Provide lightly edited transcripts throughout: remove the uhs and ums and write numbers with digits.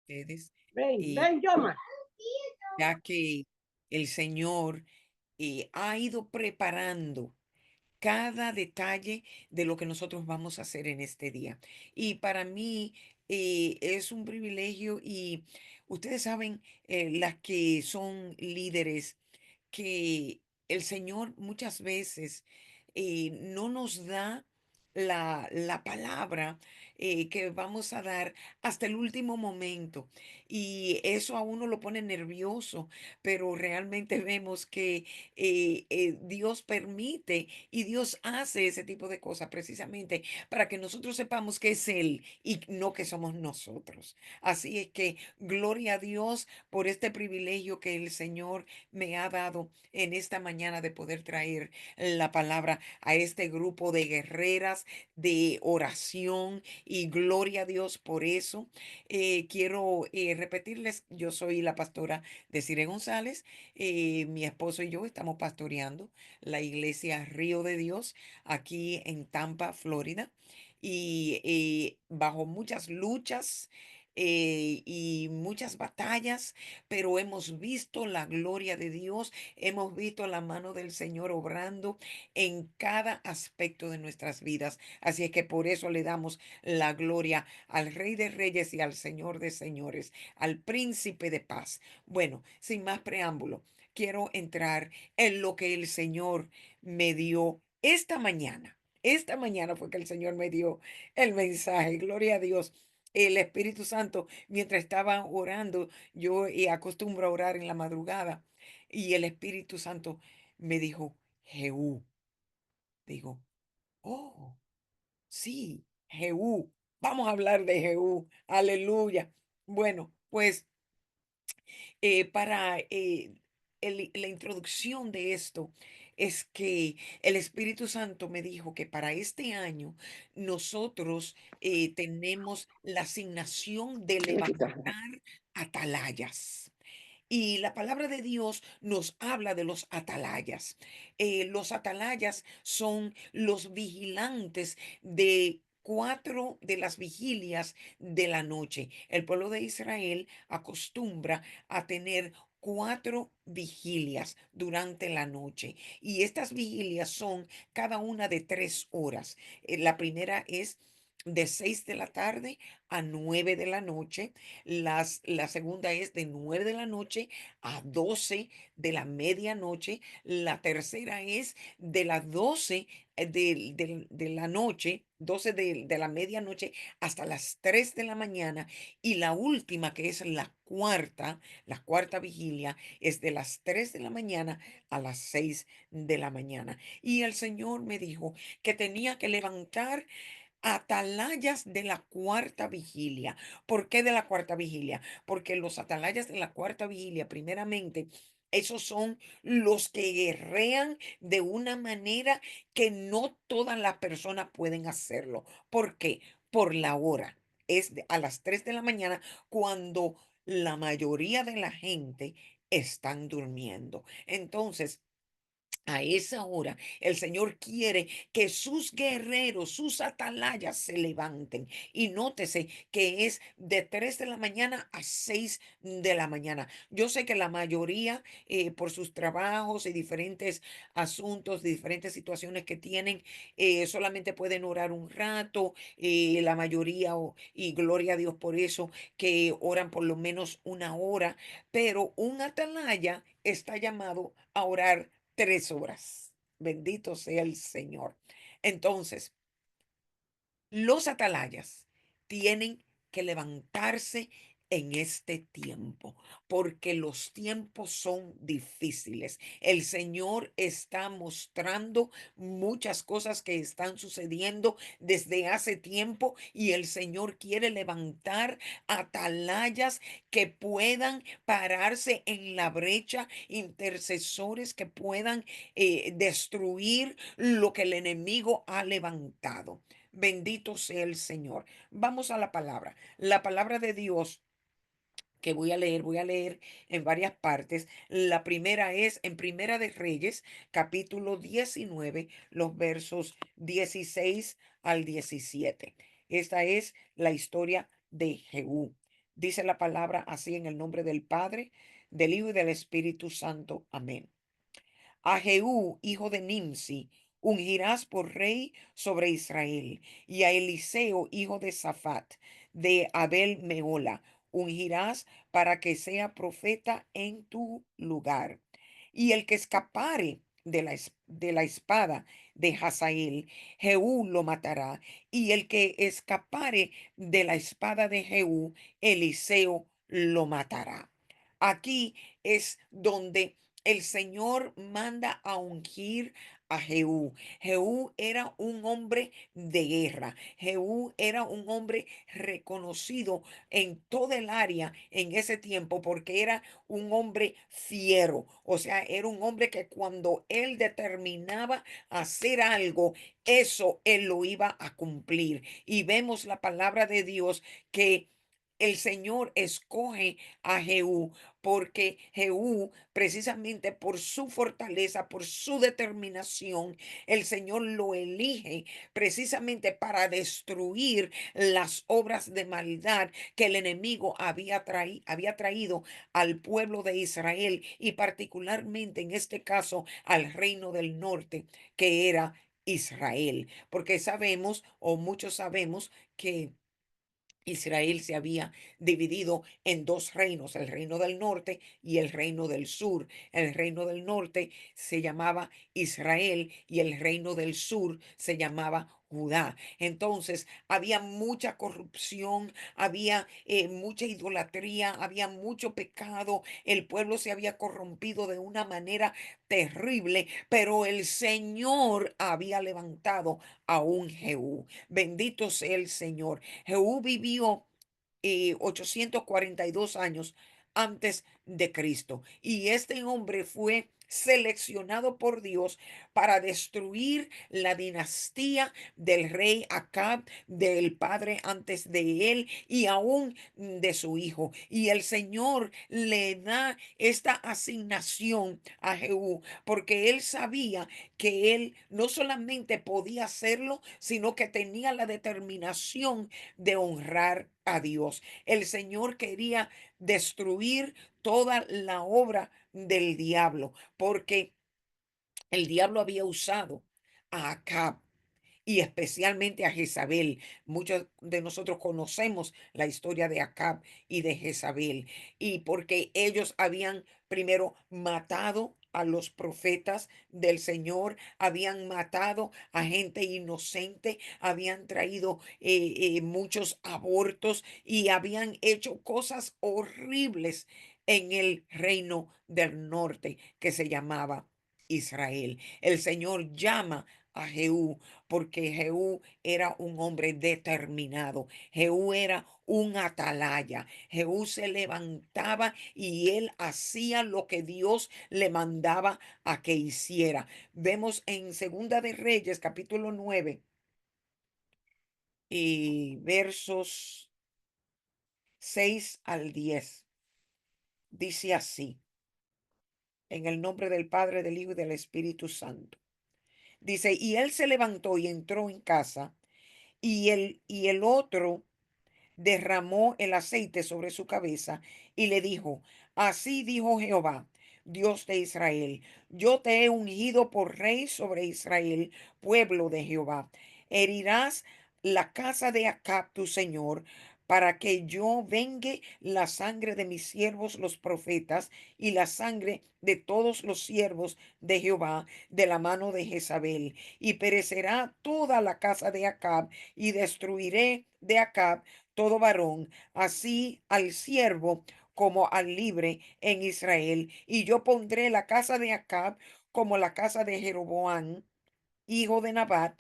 ustedes, Ven, eh, ven, Yoma. ya que el Señor ha ido preparando cada detalle de lo que nosotros vamos a hacer en este día. Y para mí es un privilegio y ustedes saben, las que son líderes, que el Señor muchas veces no nos da la palabra que vamos a dar hasta el último momento. Y eso a uno lo pone nervioso, pero realmente vemos que Dios permite y Dios hace ese tipo de cosas precisamente para que nosotros sepamos que es Él y no que somos nosotros. Así es que gloria a Dios por este privilegio que el Señor me ha dado en esta mañana de poder traer la palabra a este grupo de guerreras de oración y gloria a Dios por eso. Quiero repetirles, yo soy la pastora de Cire González. Mi esposo y yo estamos pastoreando la iglesia Río de Dios aquí en Tampa, Florida, y bajo muchas luchas y muchas batallas, pero hemos visto la gloria de Dios, hemos visto la mano del Señor obrando en cada aspecto de nuestras vidas. Así es que por eso le damos la gloria al Rey de Reyes y al Señor de Señores, al Príncipe de Paz. Bueno, sin más preámbulo, quiero entrar en lo que el Señor me dio esta mañana. Esta mañana fue que el Señor me dio el mensaje. Gloria a Dios. El Espíritu Santo, mientras estaba orando, yo acostumbro a orar en la madrugada, y el Espíritu Santo me dijo, Jehú. Digo, oh, sí, Jehú. Vamos a hablar de Jehú. Aleluya. Bueno, pues para la introducción de esto es que el Espíritu Santo me dijo que para este año nosotros tenemos la asignación de levantar atalayas. Y la palabra de Dios nos habla de los atalayas. Los atalayas son los vigilantes de cuatro de las vigilias de la noche. El pueblo de Israel acostumbra a tener cuatro vigilias durante la noche, y estas vigilias son cada una de 3 horas. La primera es de 6 de la tarde a 9 de la noche. La segunda es de 9 de la noche a 12 de la medianoche. La tercera es de las 12 de la noche, 12 de la medianoche hasta las 3 de la mañana. Y la última, que es la cuarta vigilia, es de las 3 de la mañana a las 6 de la mañana. Y el Señor me dijo que tenía que levantar atalayas de la cuarta vigilia. ¿Por qué de la cuarta vigilia? Porque los atalayas de la cuarta vigilia, primeramente, esos son los que guerrean de una manera que no todas las personas pueden hacerlo. ¿Por qué? Por la hora. A las 3 de la mañana, cuando la mayoría de la gente están durmiendo. Entonces, a esa hora, el Señor quiere que sus guerreros, sus atalayas se levanten. Y nótese que es de 3 de la mañana a 6 de la mañana. Yo sé que la mayoría, por sus trabajos y diferentes asuntos, diferentes situaciones que tienen, solamente pueden orar un rato. La mayoría, y gloria a Dios por eso, que oran por lo menos una hora. Pero un atalaya está llamado a orar 3 horas. Bendito sea el Señor. Entonces, los atalayas tienen que levantarse en este tiempo, porque los tiempos son difíciles. El Señor está mostrando muchas cosas que están sucediendo desde hace tiempo, y el Señor quiere levantar atalayas que puedan pararse en la brecha, intercesores que puedan destruir lo que el enemigo ha levantado. Bendito sea el Señor. Vamos a la palabra. La palabra de Dios que voy a leer en varias partes. La primera es en Primera de Reyes, capítulo 19, los versos 16 al 17. Esta es la historia de Jehú. Dice la palabra así en el nombre del Padre, del Hijo y del Espíritu Santo. Amén. A Jehú, hijo de Nimsi, ungirás por rey sobre Israel, y a Eliseo, hijo de Safat, de Abel Mehola, ungirás para que sea profeta en tu lugar. Y el que escapare de la espada de Hazael, Jehú lo matará. Y el que escapare de la espada de Jehú, Eliseo lo matará. Aquí es donde el Señor manda a ungir a Jehú. Jehú era un hombre de guerra. Jehú era un hombre reconocido en toda el área en ese tiempo porque era un hombre fiero. O sea, era un hombre que cuando él determinaba hacer algo, eso él lo iba a cumplir. Y vemos la palabra de Dios que el Señor escoge a Jehú porque Jehú, precisamente por su fortaleza, por su determinación, el Señor lo elige precisamente para destruir las obras de maldad que el enemigo había traído al pueblo de Israel y particularmente en este caso al reino del norte, que era Israel. Porque sabemos, o muchos sabemos, que Israel se había dividido en dos reinos, el reino del norte y el reino del sur. El reino del norte se llamaba Israel y el reino del sur se llamaba Judá. Entonces había mucha corrupción, había mucha idolatría, había mucho pecado. El pueblo se había corrompido de una manera terrible, pero el Señor había levantado a un Jehú. Bendito sea el Señor. Jehú vivió 842 años antes de Cristo. Y este hombre fue seleccionado por Dios para destruir la dinastía del rey Acab, del padre antes de él y aún de su hijo. Y el Señor le da esta asignación a Jehú porque él sabía que él no solamente podía hacerlo, sino que tenía la determinación de honrar a Dios. El Señor quería destruir toda la obra del diablo, porque el diablo había usado a Acab y especialmente a Jezabel. Muchos de nosotros conocemos la historia de Acab y de Jezabel, y porque ellos habían primero matado a los profetas del Señor, habían matado a gente inocente, habían traído muchos abortos y habían hecho cosas horribles en el reino del norte que se llamaba Israel. El Señor llama a Jehú porque Jehú era un hombre determinado. Jehú era un atalaya. Jehú se levantaba y él hacía lo que Dios le mandaba a que hiciera. Vemos en Segunda de Reyes, capítulo 9 y versos 6 al 10. Dice así, en el nombre del Padre, del Hijo y del Espíritu Santo. Dice, y él se levantó y entró en casa, y el otro derramó el aceite sobre su cabeza y le dijo, así dijo Jehová, Dios de Israel, yo te he ungido por rey sobre Israel, pueblo de Jehová. Herirás la casa de Acab, tu señor, para que yo vengue la sangre de mis siervos los profetas y la sangre de todos los siervos de Jehová de la mano de Jezabel. Y perecerá toda la casa de Acab y destruiré de Acab todo varón, así al siervo como al libre en Israel. Y yo pondré la casa de Acab como la casa de Jeroboam, hijo de Nabat,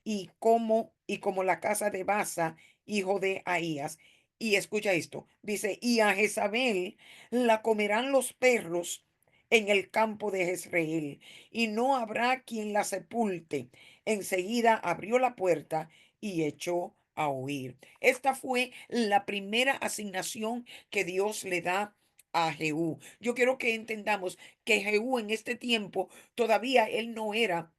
y como la casa de Basa, hijo de Ahías. Y escucha esto, dice, y a Jezabel la comerán los perros en el campo de Jezreel, y no habrá quien la sepulte. Enseguida abrió la puerta y echó a huir. Esta fue la primera asignación que Dios le da a Jehú. Yo quiero que entendamos que Jehú en este tiempo todavía él no era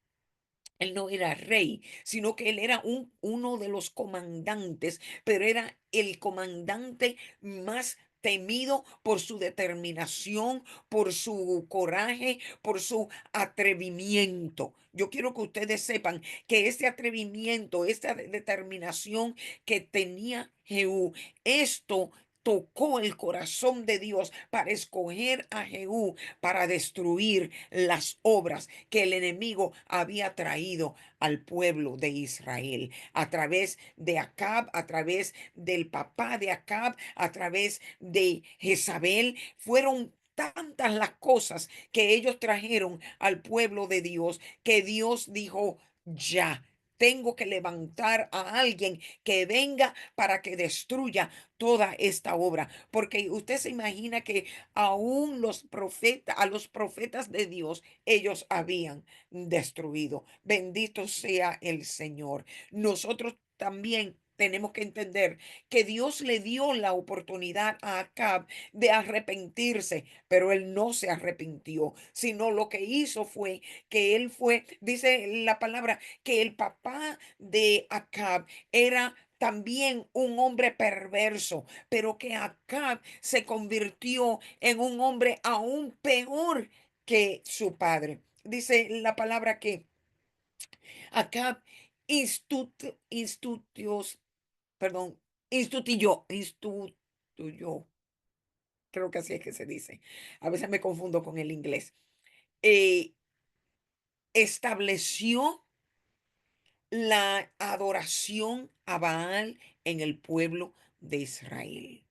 Él no era rey, sino que él era uno de los comandantes, pero era el comandante más temido por su determinación, por su coraje, por su atrevimiento. Yo quiero que ustedes sepan que ese atrevimiento, esa determinación que tenía Jehú, esto tocó el corazón de Dios para escoger a Jehú para destruir las obras que el enemigo había traído al pueblo de Israel a través de Acab, a través del papá de Acab, a través de Jezabel. Fueron tantas las cosas que ellos trajeron al pueblo de Dios que Dios dijo, ya. Tengo que levantar a alguien que venga para que destruya toda esta obra. Porque usted se imagina que aún los profetas, a los profetas de Dios, ellos habían destruido. Bendito sea el Señor. Nosotros también tenemos que entender que Dios le dio la oportunidad a Acab de arrepentirse, pero él no se arrepintió, sino lo que hizo fue que él fue, dice la palabra, que el papá de Acab era también un hombre perverso, pero que Acab se convirtió en un hombre aún peor que su padre. Dice la palabra que Acab instituyó, perdón, instituyó, creo que así es que se dice. A veces me confundo con el inglés. eh, Estableció la adoración a Baal en el pueblo de Israel.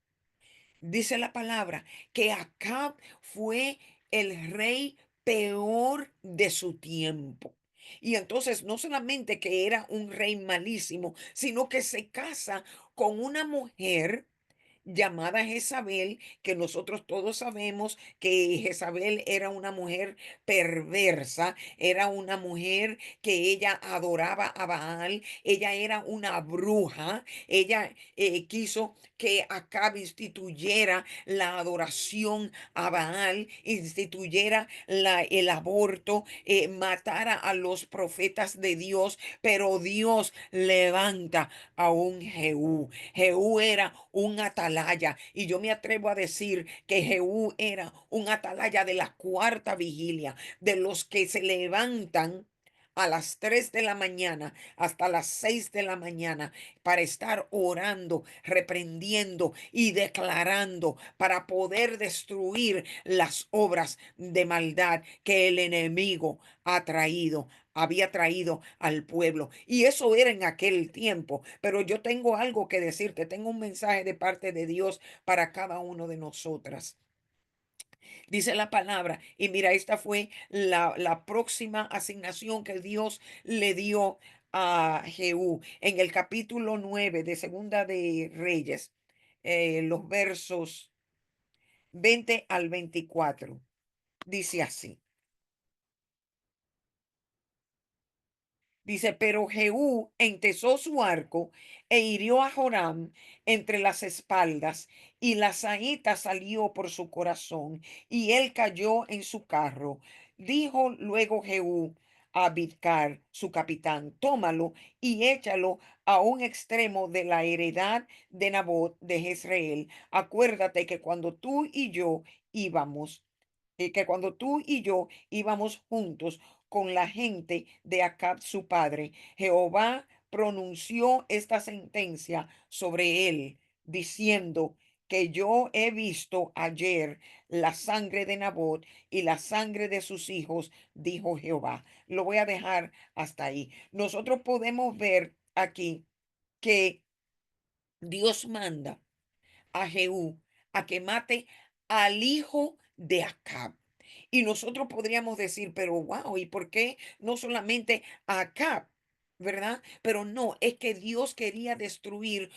Dice la palabra que Acab fue el rey peor de su tiempo. Y entonces no solamente que era un rey malísimo, sino que se casa con una mujer llamada Jezabel, que nosotros todos sabemos que Jezabel era una mujer perversa, era una mujer que ella adoraba a Baal, ella era una bruja, ella quiso que Acab instituyera la adoración a Baal, instituyera el aborto, matara a los profetas de Dios, pero Dios levanta a un Jehú. Jehú era un atalaya y yo me atrevo a decir que Jehú era un atalaya de la cuarta vigilia, de los que se levantan a las 3 de la mañana hasta las 6 de la mañana para estar orando, reprendiendo y declarando para poder destruir las obras de maldad que el enemigo ha traído, había traído al pueblo. Y eso era en aquel tiempo. Pero yo tengo algo que decirte, tengo un mensaje de parte de Dios para cada uno de nosotras. Dice la palabra, y mira, esta fue la próxima asignación que Dios le dio a Jehú en el capítulo 9 de Segunda de Reyes, los versos 20 al 24. Dice así. Dice, pero Jehú entesó su arco e hirió a Joram entre las espaldas, y la saeta salió por su corazón, y él cayó en su carro. Dijo luego Jehú a Bidkar, su capitán, tómalo y échalo a un extremo de la heredad de Nabot de Jezreel. Acuérdate que cuando tú y yo íbamos, que cuando tú y yo íbamos juntos, con la gente de Acab su padre, Jehová pronunció esta sentencia sobre él, diciendo que yo he visto ayer la sangre de Nabot y la sangre de sus hijos, dijo Jehová. Lo voy a dejar hasta ahí. Nosotros podemos ver aquí que Dios manda a Jehú a que mate al hijo de Acab. Y nosotros podríamos decir, pero wow, ¿y por qué no solamente a Acab? ¿Verdad? Pero no, es que Dios quería destruir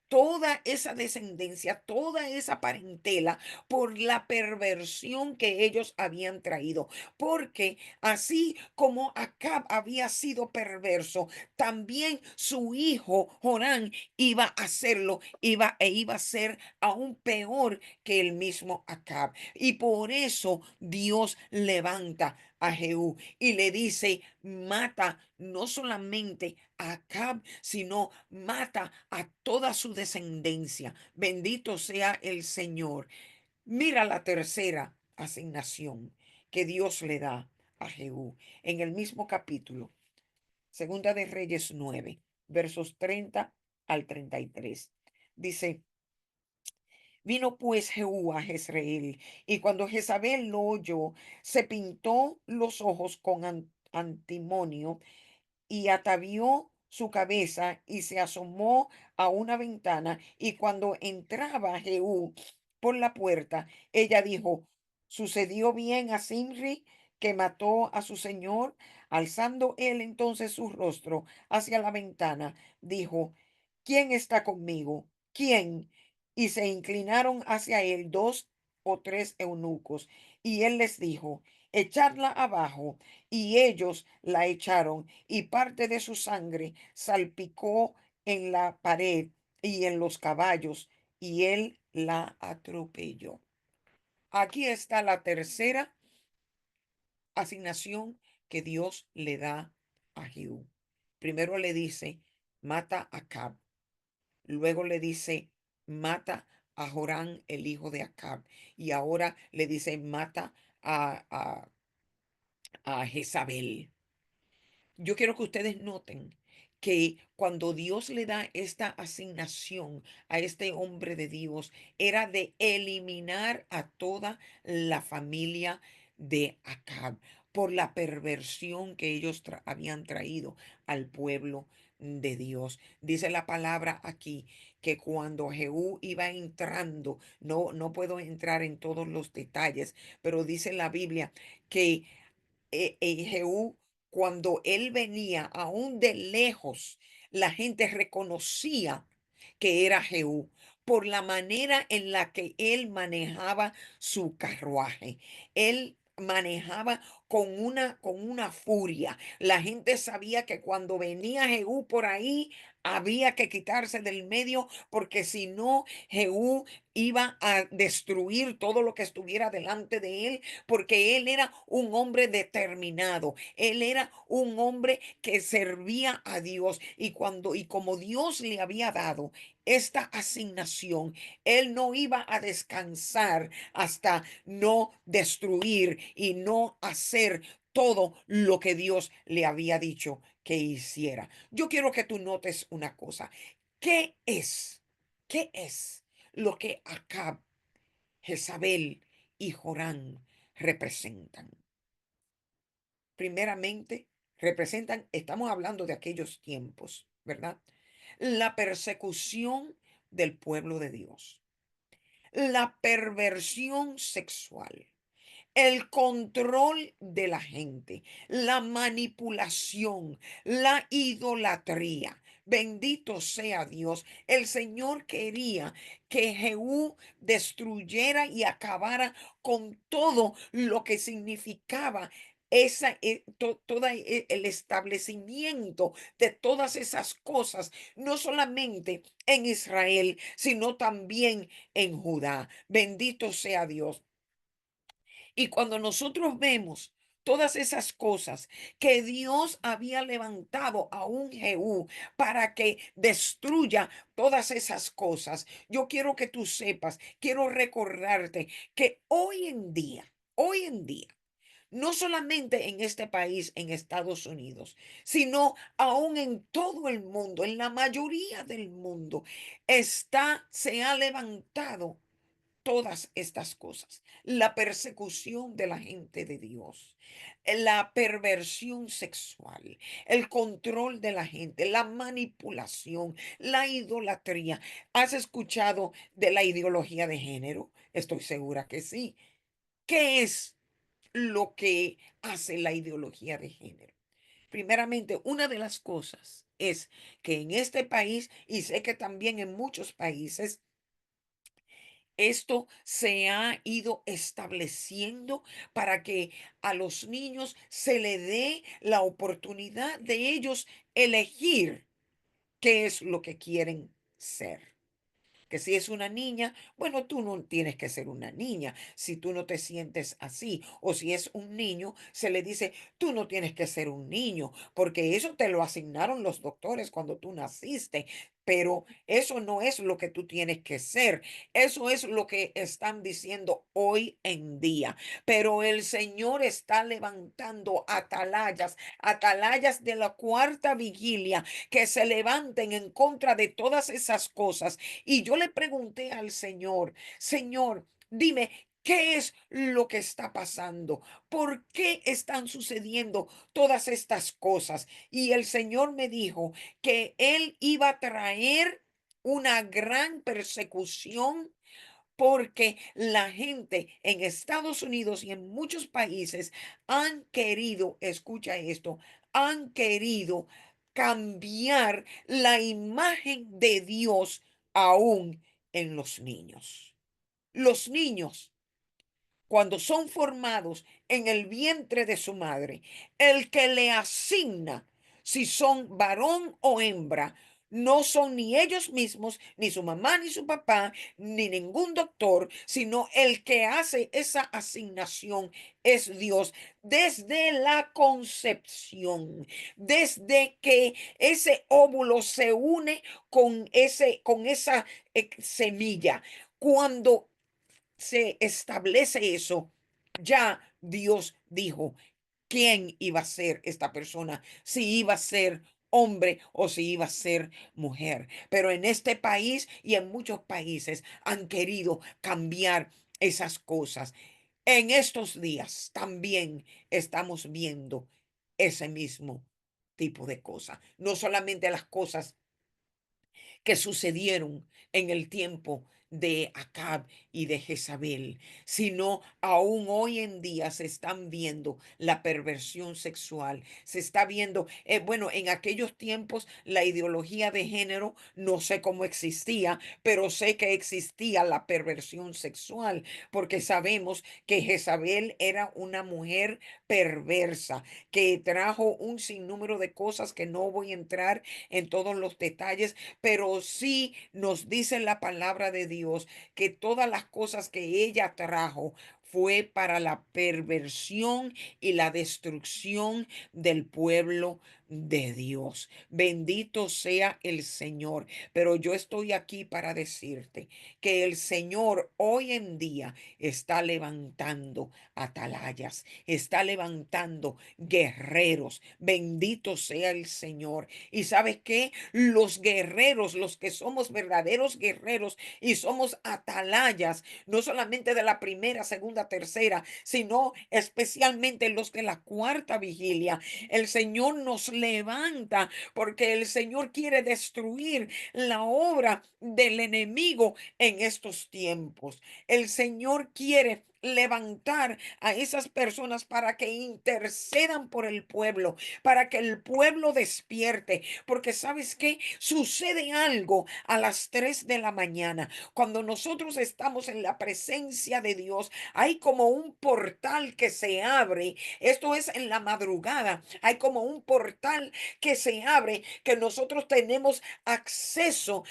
toda esa descendencia, toda esa parentela, por la perversión que ellos habían traído. Porque así como Acab había sido perverso, también su hijo Jorán iba a hacerlo, iba a ser aún peor que el mismo Acab. Y por eso Dios levanta a Jehú y le dice, mata no solamente a Acab, sino mata a toda su descendencia. Bendito sea el Señor. Mira la tercera asignación que Dios le da a Jehú en el mismo capítulo, Segunda de Reyes 9, versos 30 al 33. Dice, vino pues Jehú a Jezreel, y cuando Jezabel lo oyó, se pintó los ojos con antimonio y atavió su cabeza y se asomó a una ventana. Y cuando entraba Jehú por la puerta, ella dijo, ¿sucedió bien a Simri que mató a su señor? Alzando él entonces su rostro hacia la ventana, dijo, ¿quién está conmigo? ¿Quién? Y se inclinaron hacia él dos o tres eunucos, y él les dijo, echadla abajo. Y ellos la echaron, y parte de su sangre salpicó en la pared y en los caballos, y él la atropelló. Aquí está la tercera asignación que Dios le da a Jehú. Primero le dice, mata a Acab. Luego le dice, mata a Jorán, el hijo de Acab. Y ahora le dice, mata a Jezabel. Yo quiero que ustedes noten que cuando Dios le da esta asignación a este hombre de Dios, era de eliminar a toda la familia de Acab por la perversión que ellos habían traído al pueblo de Dios. Dice la palabra aquí que cuando Jehú iba entrando, no puedo entrar en todos los detalles, pero dice la Biblia que Jehú, cuando él venía, aún de lejos, la gente reconocía que era Jehú por la manera en la que él manejaba su carruaje. Él manejaba con una furia. La gente sabía que cuando venía Jehú por ahí, había que quitarse del medio, porque si no, Jehú iba a destruir todo lo que estuviera delante de él, porque él era un hombre determinado, él era un hombre que servía a Dios, y como Dios le había dado esta asignación, él no iba a descansar hasta no destruir y no hacer todo lo que Dios le había dicho que hiciera. Yo quiero que tú notes una cosa. ¿Qué es? ¿Qué es lo que Acab, Jezabel y Jorán representan? Primeramente, representan, estamos hablando de aquellos tiempos, ¿verdad? La persecución del pueblo de Dios, la perversión sexual, el control de la gente, la manipulación, la idolatría. Bendito sea Dios. El Señor quería que Jehú destruyera y acabara con todo lo que significaba el establecimiento de todas esas cosas, no solamente en Israel, sino también en Judá. Bendito sea Dios. Y cuando nosotros vemos todas esas cosas que Dios había levantado a un Jehú para que destruya todas esas cosas, yo quiero que tú sepas, quiero recordarte que hoy en día, no solamente en este país, en Estados Unidos, sino aún en todo el mundo, en la mayoría del mundo, se ha levantado todas estas cosas, la persecución de la gente de Dios, la perversión sexual, el control de la gente, la manipulación, la idolatría. ¿Has escuchado de la ideología de género? Estoy segura que sí. ¿Qué es lo que hace la ideología de género? Primeramente, una de las cosas es que en este país, y sé que también en muchos países, esto se ha ido estableciendo para que a los niños se le dé la oportunidad de ellos elegir qué es lo que quieren ser. Que si es una niña, bueno, tú no tienes que ser una niña si tú no te sientes así. O si es un niño, se le dice, tú no tienes que ser un niño, porque eso te lo asignaron los doctores cuando tú naciste. Pero eso no es lo que tú tienes que ser. Eso es lo que están diciendo hoy en día. Pero el Señor está levantando atalayas, atalayas de la cuarta vigilia, que se levanten en contra de todas esas cosas. Y yo le pregunté al Señor, Señor, dime, ¿qué es lo que está pasando? ¿Por qué están sucediendo todas estas cosas? Y el Señor me dijo que Él iba a traer una gran persecución porque la gente en Estados Unidos y en muchos países han querido, escucha esto, han querido cambiar la imagen de Dios aún en los niños. Los niños cuando son formados en el vientre de su madre, el que le asigna si son varón o hembra, no son ni ellos mismos, ni su mamá, ni su papá, ni ningún doctor, sino el que hace esa asignación es Dios desde la concepción, desde que ese óvulo se une con esa semilla. Cuando se establece eso, ya Dios dijo quién iba a ser esta persona, si iba a ser hombre o si iba a ser mujer. Pero en este país y en muchos países han querido cambiar esas cosas. En estos días también estamos viendo ese mismo tipo de cosas. No solamente las cosas que sucedieron en el tiempo de Acab y de Jezabel, sino aún hoy en día se están viendo la perversión sexual, se está viendo, bueno, en aquellos tiempos la ideología de género no sé cómo existía, pero sé que existía la perversión sexual, porque sabemos que Jezabel era una mujer perversa, que trajo un sinnúmero de cosas que no voy a entrar en todos los detalles, pero sí nos dice la palabra de Dios que todas las cosas que ella trajo fue para la perversión y la destrucción del pueblo de Dios. Bendito sea el Señor. Pero yo estoy aquí para decirte que el Señor hoy en día está levantando atalayas, está levantando guerreros. Bendito sea el Señor. ¿Y sabes qué? Los guerreros, los que somos verdaderos guerreros y somos atalayas, no solamente de la primera, segunda, tercera, sino especialmente los de la cuarta vigilia. El Señor nos levanta porque el Señor quiere destruir la obra del enemigo en estos tiempos. El Señor quiere levantar a esas personas para que intercedan por el pueblo, para que el pueblo despierte, porque sabes qué, sucede algo a las 3 de la mañana. Cuando nosotros estamos en la presencia de Dios, hay como un portal que se abre. Esto es en la madrugada. Hay como un portal que se abre, que nosotros tenemos acceso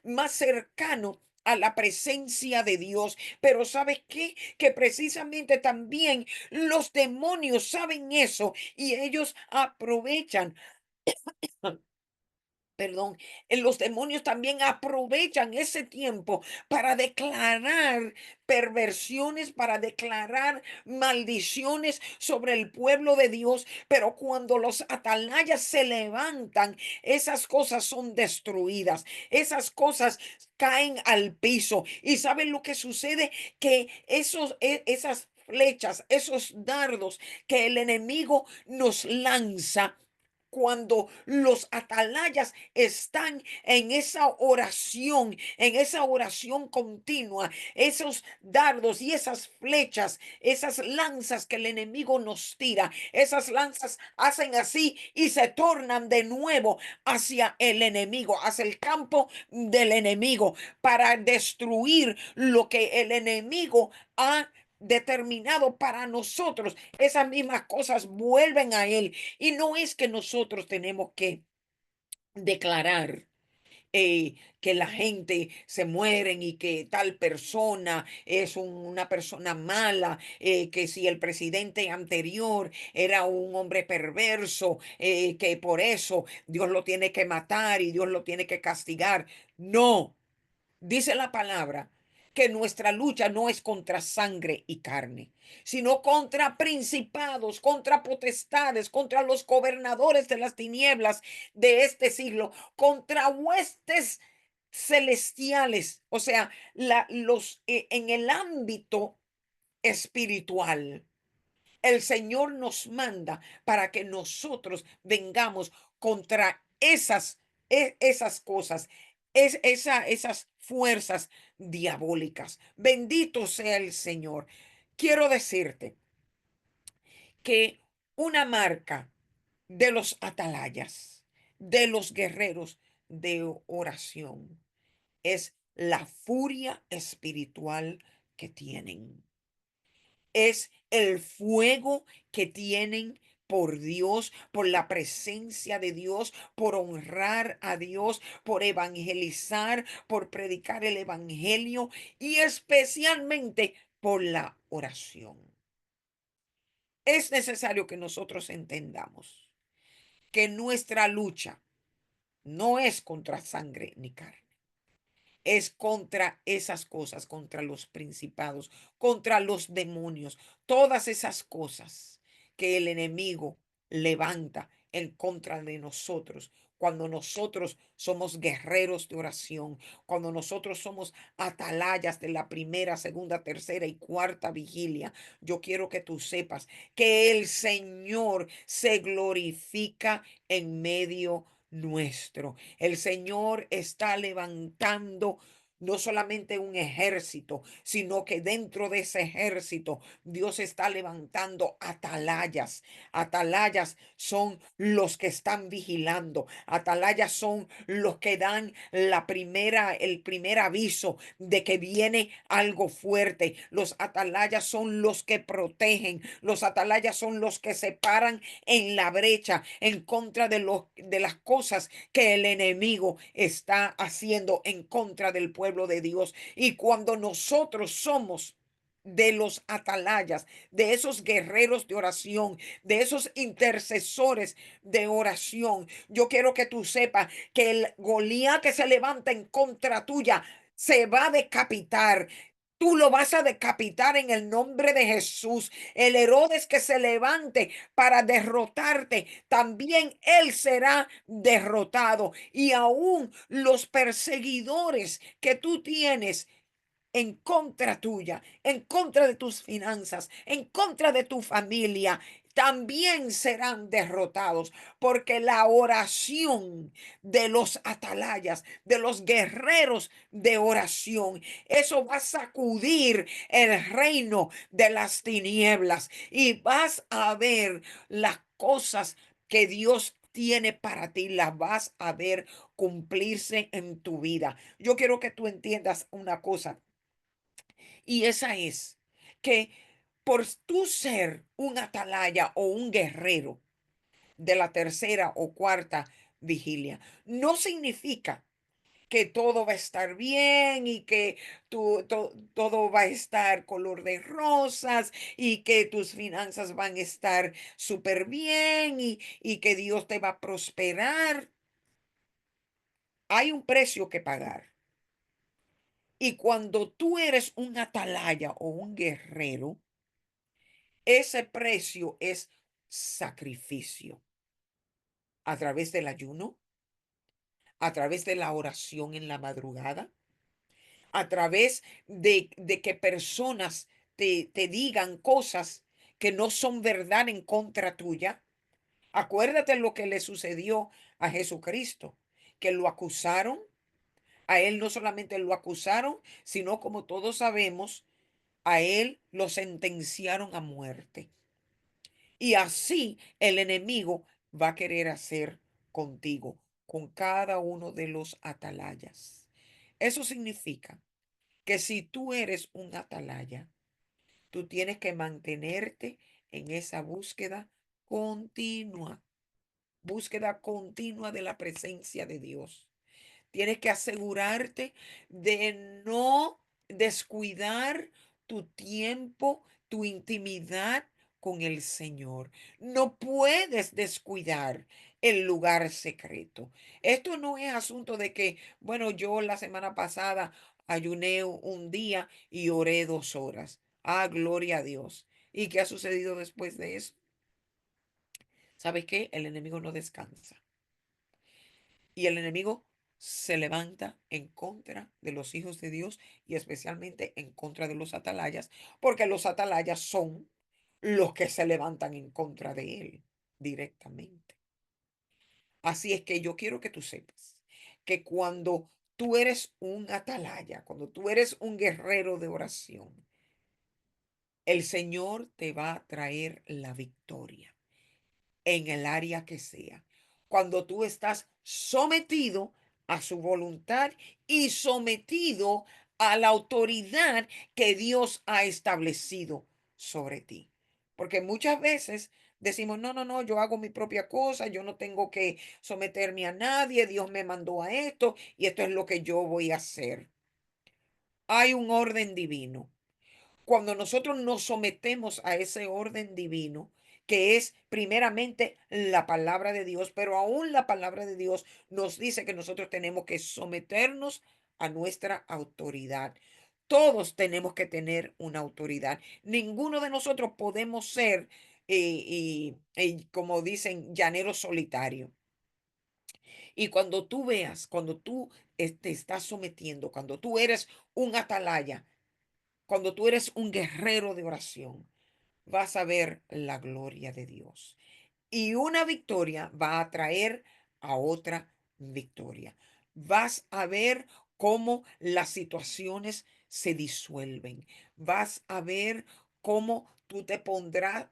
más cercano a la presencia de Dios. Pero ¿sabes qué? Que precisamente también los demonios saben eso y ellos aprovechan. Perdón, los demonios también aprovechan ese tiempo para declarar perversiones, para declarar maldiciones sobre el pueblo de Dios, pero cuando los atalayas se levantan, esas cosas son destruidas, esas cosas caen al piso. ¿Y saben lo que sucede? Que esas flechas, esos dardos que el enemigo nos lanza, cuando los atalayas están en esa oración continua, esos dardos y esas flechas, esas lanzas que el enemigo nos tira, esas lanzas hacen así y se tornan de nuevo hacia el enemigo, hacia el campo del enemigo, para destruir lo que el enemigo ha determinado para nosotros. Esas mismas cosas vuelven a él y no es que nosotros tenemos que declarar que la gente se mueren y que tal persona es una persona mala, que si el presidente anterior era un hombre perverso, que por eso Dios lo tiene que matar y Dios lo tiene que castigar. No, dice la palabra que nuestra lucha no es contra sangre y carne, sino contra principados, contra potestades, contra los gobernadores de las tinieblas de este siglo, contra huestes celestiales, o sea, en el ámbito espiritual. El Señor nos manda para que nosotros vengamos contra esas cosas, esas fuerzas diabólicas. Bendito sea el Señor. Quiero decirte que una marca de los atalayas, de los guerreros de oración, es la furia espiritual que tienen, es el fuego que tienen por Dios, por la presencia de Dios, por honrar a Dios, por evangelizar, por predicar el evangelio y especialmente por la oración. Es necesario que nosotros entendamos que nuestra lucha no es contra sangre ni carne. Es contra esas cosas, contra los principados, contra los demonios, todas esas cosas que el enemigo levanta en contra de nosotros. Cuando nosotros somos guerreros de oración, cuando nosotros somos atalayas de la primera, segunda, tercera y cuarta vigilia, yo quiero que tú sepas que el Señor se glorifica en medio nuestro. El Señor está levantando no solamente un ejército, sino que dentro de ese ejército Dios está levantando atalayas. Atalayas son los que están vigilando. Atalayas son los que dan el primer aviso de que viene algo fuerte. Los atalayas son los que protegen. Los atalayas son los que se paran en la brecha en contra de las cosas que el enemigo está haciendo en contra del pueblo de Dios. Y cuando nosotros somos de los atalayas, de esos guerreros de oración, de esos intercesores de oración, yo quiero que tú sepas que el Goliat que se levanta en contra tuya se va a decapitar. Tú lo vas a decapitar en el nombre de Jesús. El Herodes que se levante para derrotarte, también él será derrotado. Y aún los perseguidores que tú tienes en contra tuya, en contra de tus finanzas, en contra de tu familia, también serán derrotados, porque la oración de los atalayas, de los guerreros de oración, eso va a sacudir el reino de las tinieblas y vas a ver las cosas que Dios tiene para ti, las vas a ver cumplirse en tu vida. Yo quiero que tú entiendas una cosa. Y esa es que por tú ser un atalaya o un guerrero de la tercera o cuarta vigilia, no significa que todo va a estar bien y que todo va a estar color de rosas y que tus finanzas van a estar súper bien y que Dios te va a prosperar. Hay un precio que pagar. Y cuando tú eres un atalaya o un guerrero, ese precio es sacrificio a través del ayuno, a través de la oración en la madrugada, a través de que personas te digan cosas que no son verdad en contra tuya. Acuérdate lo que le sucedió a Jesucristo, que lo acusaron. A él no solamente lo acusaron, sino como todos sabemos, a él lo sentenciaron a muerte. Y así el enemigo va a querer hacer contigo, con cada uno de los atalayas. Eso significa que si tú eres un atalaya, tú tienes que mantenerte en esa búsqueda continua de la presencia de Dios. Tienes que asegurarte de no descuidar tu tiempo, tu intimidad con el Señor. No puedes descuidar el lugar secreto. Esto no es asunto de que, bueno, yo la semana pasada ayuné un día y oré 2 horas. Ah, gloria a Dios. ¿Y qué ha sucedido después de eso? ¿Sabes qué? El enemigo no descansa. Y el enemigo se levanta en contra de los hijos de Dios y especialmente en contra de los atalayas, porque los atalayas son los que se levantan en contra de él directamente. Así es que yo quiero que tú sepas que cuando tú eres un atalaya, cuando tú eres un guerrero de oración, el Señor te va a traer la victoria en el área que sea. Cuando tú estás sometido a su voluntad y sometido a la autoridad que Dios ha establecido sobre ti. Porque muchas veces decimos, no, no, no, yo hago mi propia cosa, yo no tengo que someterme a nadie, Dios me mandó a esto y esto es lo que yo voy a hacer. Hay un orden divino. Cuando nosotros nos sometemos a ese orden divino, que es primeramente la palabra de Dios, pero aún la palabra de Dios nos dice que nosotros tenemos que someternos a nuestra autoridad. Todos tenemos que tener una autoridad. Ninguno de nosotros podemos ser, como dicen, llanero solitario. Y cuando tú veas, cuando tú te estás sometiendo, cuando tú eres un atalaya, cuando tú eres un guerrero de oración, vas a ver la gloria de Dios. Y una victoria va a traer a otra victoria. Vas a ver cómo las situaciones se disuelven. Vas a ver cómo tú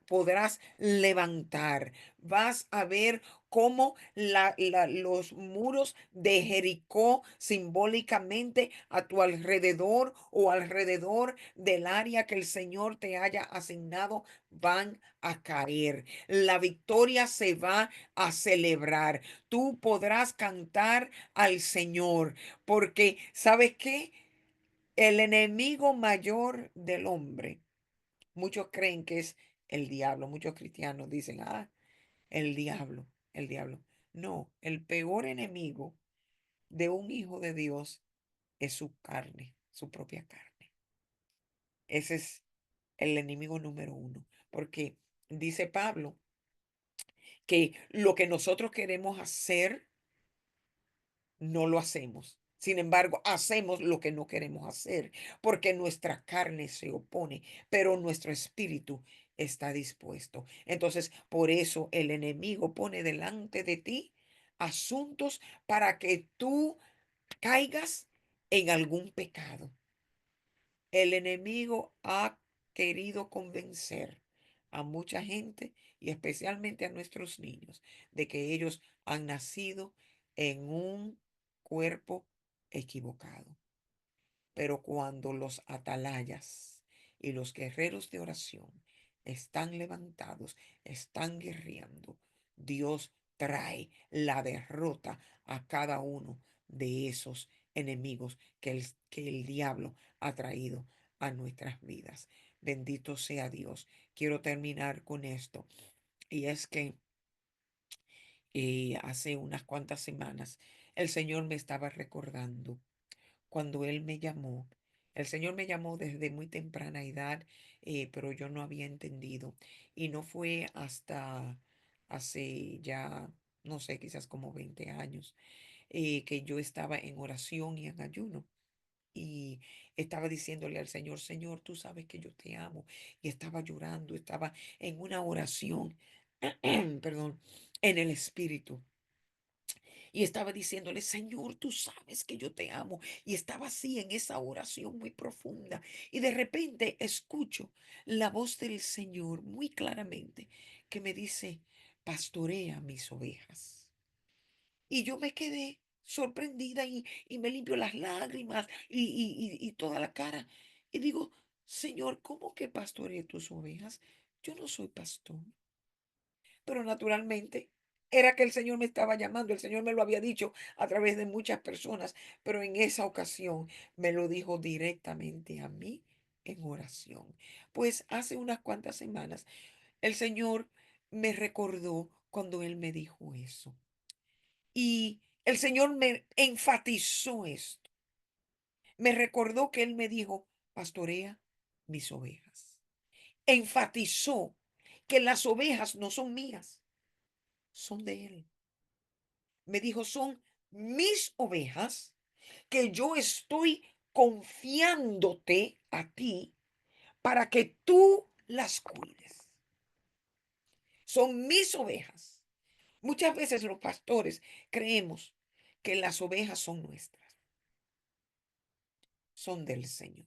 podrás levantar. Vas a ver cómo los muros de Jericó simbólicamente a tu alrededor o alrededor del área que el Señor te haya asignado van a caer. La victoria se va a celebrar. Tú podrás cantar al Señor porque, ¿sabes qué? El enemigo mayor del hombre, muchos creen que es el diablo. Muchos cristianos dicen, ah, el diablo, el diablo. No, el peor enemigo de un hijo de Dios es su carne, su propia carne. Ese es el enemigo número uno, porque dice Pablo que lo que nosotros queremos hacer, no lo hacemos. Sin embargo, hacemos lo que no queremos hacer, porque nuestra carne se opone, pero nuestro espíritu está dispuesto. Entonces, por eso el enemigo pone delante de ti asuntos para que tú caigas en algún pecado. El enemigo ha querido convencer a mucha gente y especialmente a nuestros niños de que ellos han nacido en un cuerpo equivocado. Pero cuando los atalayas y los guerreros de oración están levantados, están guerreando, Dios trae la derrota a cada uno de esos enemigos que el diablo ha traído a nuestras vidas. Bendito sea Dios. Quiero terminar con esto. Y es que hace unas cuantas semanas el Señor me estaba recordando cuando Él me llamó. El Señor me llamó desde muy temprana edad, pero yo no había entendido. Y no fue hasta hace ya, no sé, quizás como 20 años, que yo estaba en oración y en ayuno. Y estaba diciéndole al Señor, Señor, tú sabes que yo te amo. Y estaba llorando, estaba en una oración, perdón, en el Espíritu. Y estaba diciéndole, Señor, tú sabes que yo te amo. Y estaba así en esa oración muy profunda. Y de repente escucho la voz del Señor muy claramente que me dice, pastorea mis ovejas. Y yo me quedé sorprendida y me limpio las lágrimas y toda la cara. Y digo, Señor, ¿cómo que pastoree tus ovejas? Yo no soy pastor. Pero naturalmente era que el Señor me estaba llamando, el Señor me lo había dicho a través de muchas personas, pero en esa ocasión me lo dijo directamente a mí en oración. Pues hace unas cuantas semanas el Señor me recordó cuando Él me dijo eso. Y el Señor me enfatizó esto. Me recordó que Él me dijo, pastorea mis ovejas. Enfatizó que las ovejas no son mías, son de Él. Me dijo, son mis ovejas que yo estoy confiándote a ti para que tú las cuides. Son mis ovejas. Muchas veces los pastores creemos que las ovejas son nuestras, son del Señor.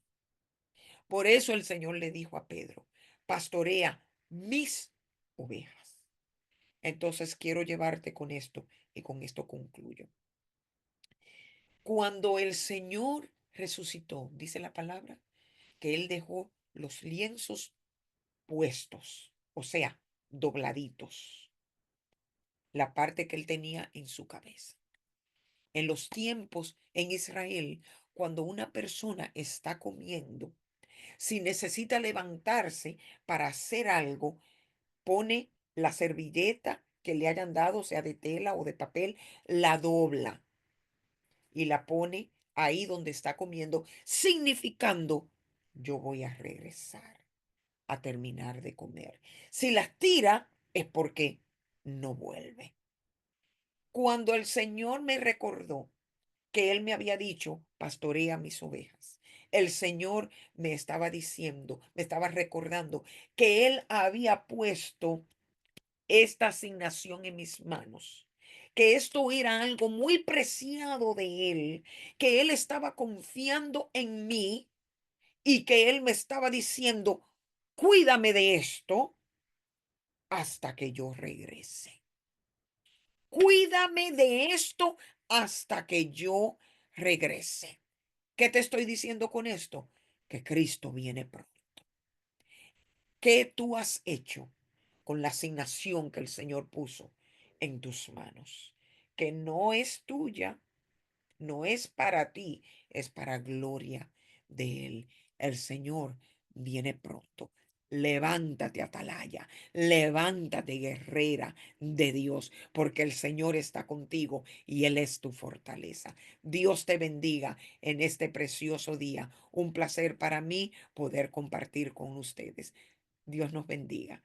Por eso el Señor le dijo a Pedro, pastorea mis ovejas. Entonces quiero llevarte con esto y con esto concluyo. Cuando el Señor resucitó, dice la palabra, que Él dejó los lienzos puestos, o sea, dobladitos, la parte que Él tenía en su cabeza. En los tiempos en Israel, cuando una persona está comiendo, si necesita levantarse para hacer algo, pone la servilleta que le hayan dado, sea de tela o de papel, la dobla y la pone ahí donde está comiendo, significando yo voy a regresar a terminar de comer. Si las tira es porque no vuelve. Cuando el Señor me recordó que Él me había dicho, pastorea mis ovejas, el Señor me estaba diciendo, me estaba recordando que Él había puesto esta asignación en mis manos, que esto era algo muy preciado de Él, que Él estaba confiando en mí y que Él me estaba diciendo, cuídame de esto hasta que yo regrese. Cuídame de esto hasta que yo regrese. ¿Qué te estoy diciendo con esto? Que Cristo viene pronto. ¿Qué tú has hecho con la asignación que el Señor puso en tus manos? Que no es tuya, no es para ti, es para gloria de Él. El Señor viene pronto. Levántate, atalaya, levántate, guerrera de Dios, porque el Señor está contigo y Él es tu fortaleza. Dios te bendiga en este precioso día. Un placer para mí poder compartir con ustedes. Dios nos bendiga.